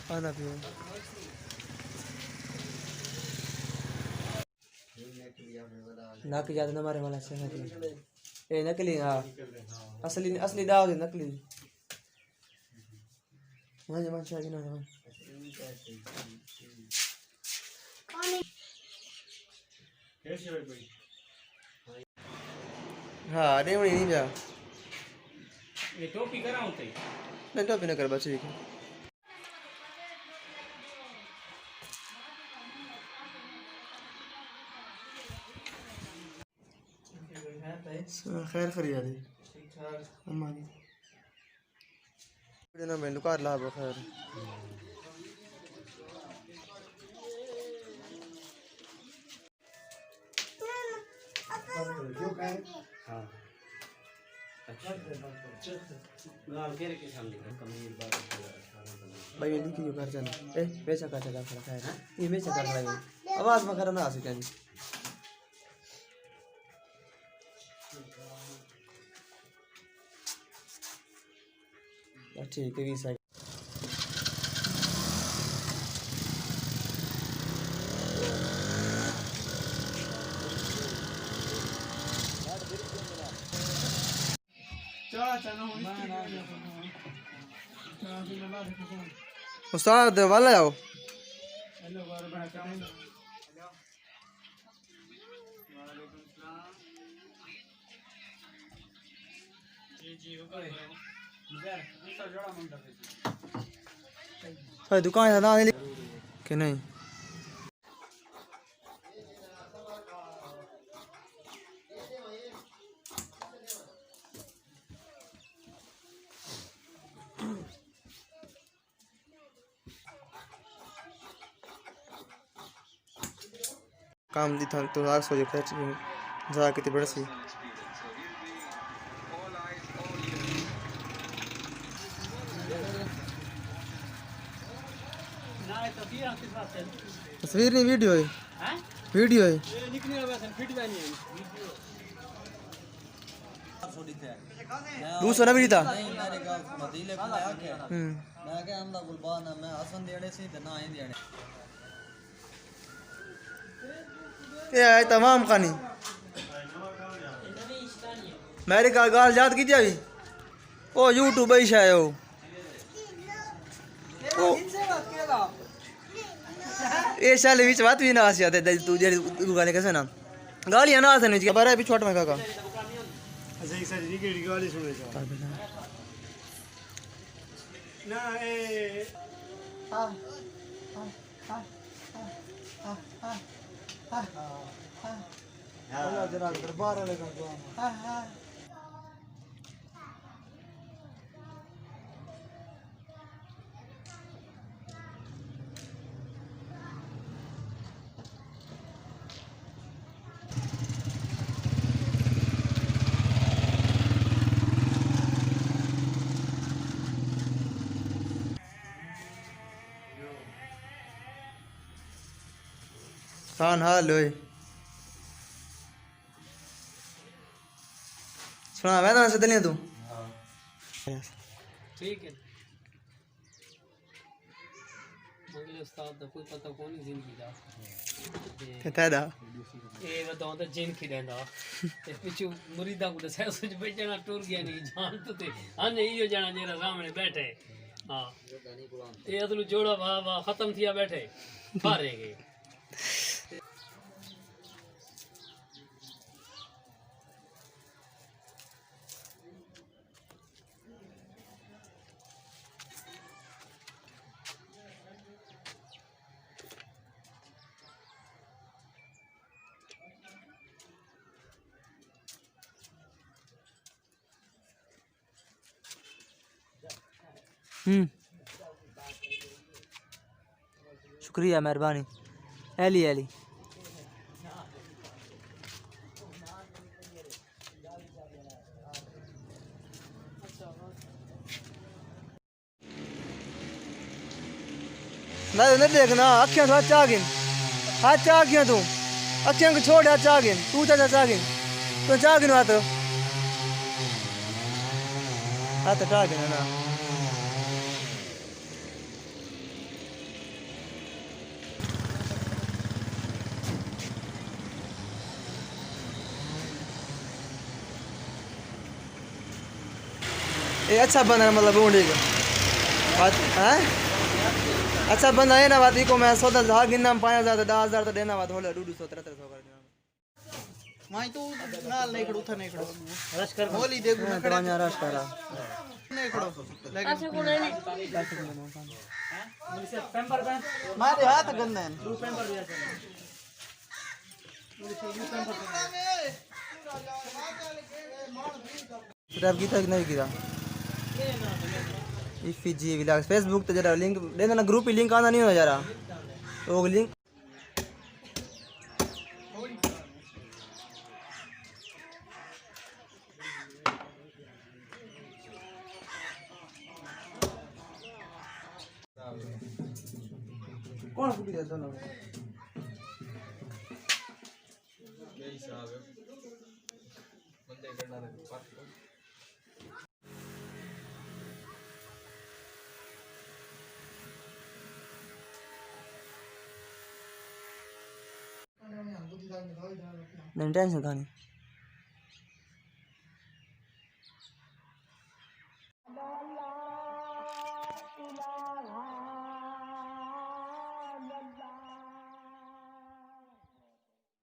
खाना पियो नक ज्यादा ना मारे वाला से नकली ए नकली हाँ असली असली दाव दे नकली वहाँ मन शादी ना वहाँ हाँ देवनी नहीं जा ये टोपी कराऊं तो नहीं टोपी ना कर बस ठीक है खैर फरियादी ठीक ठाक हमारी ना मैं दुकान ला बखैर हाँ लाल केरे के सामने कमीज बात भाई ये लिखियो कर जाना ए बेचा का चला खड़ा है ये बेचा कर रहा है आवाज में करना आ सके नहीं ठीक है वैसा उस्ताद वाला आओ दुकान है ना कि नहीं काम दी था तो आग सोचे फिर जा कितनी बड़ी सी तस्वीर नहीं वीडियो है वीडियो है दूसरा भी था ये है तमाम खानी मेरे का गाल याद की अभी ओ यूट्यूब ही है वो ये साले बीच बात भी ना आसी आते तू जे गाने कैसे ना गालियां ना आसन के बारे भी छोट में काका अच्छा एक सारी की गाली सुने जा ना ए हां हां हां हां हां हां जरा दरबार लगा हां हां खान हाल होए सुना मैं तो ऐसे दिलिया तू ठीक है मंगले उस्ताद दा कोई पता कौन नहीं जिंदगी दा कहता ये बताऊं तो जिन खिलेंदा ते पिछु मुरीदा को दसे सोच बेचना टूर गया नहीं जान तो ते अने इयो जाना जेरा सामने बैठे हां ये अदलू जोड़ा वाह वाह खत्म थिया बैठे हारे गए शुक्रिया मेहरबानी एली एली मैं नहीं देखना अखियां तो अच्छा गिन अच्छा अखियां तू अखियां को छोड़ अच्छा गिन तू चाचा गिन तो चाह गिन हाथ टा गिन ना ये अच्छा बंदा है मतलब ढूंढी के बात है अच्छा बंदा है ना बात को मैं 100,000 गिनना 5,000 तो 10,000 तो देना बात होले 200 300 कर देना माई तू नाल नहीं खड़ो था नहीं खड़ो रश कर होली देखो ना खड़ा तो रश करा नहीं खड़ो ऐसे को नहीं पेपर पे मारे हाथ गंदे हैं दो पेपर दिया सब्सक्राइब किया कि नहीं किया इफी जी व्लॉग्स फेसबुक तो जरा लिंक दे देना ग्रुप ही लिंक आना नहीं हो जरा तो लिंक कौन फुटी है सोना यही साहब बंदे करना है नहीं टेंशन था नहीं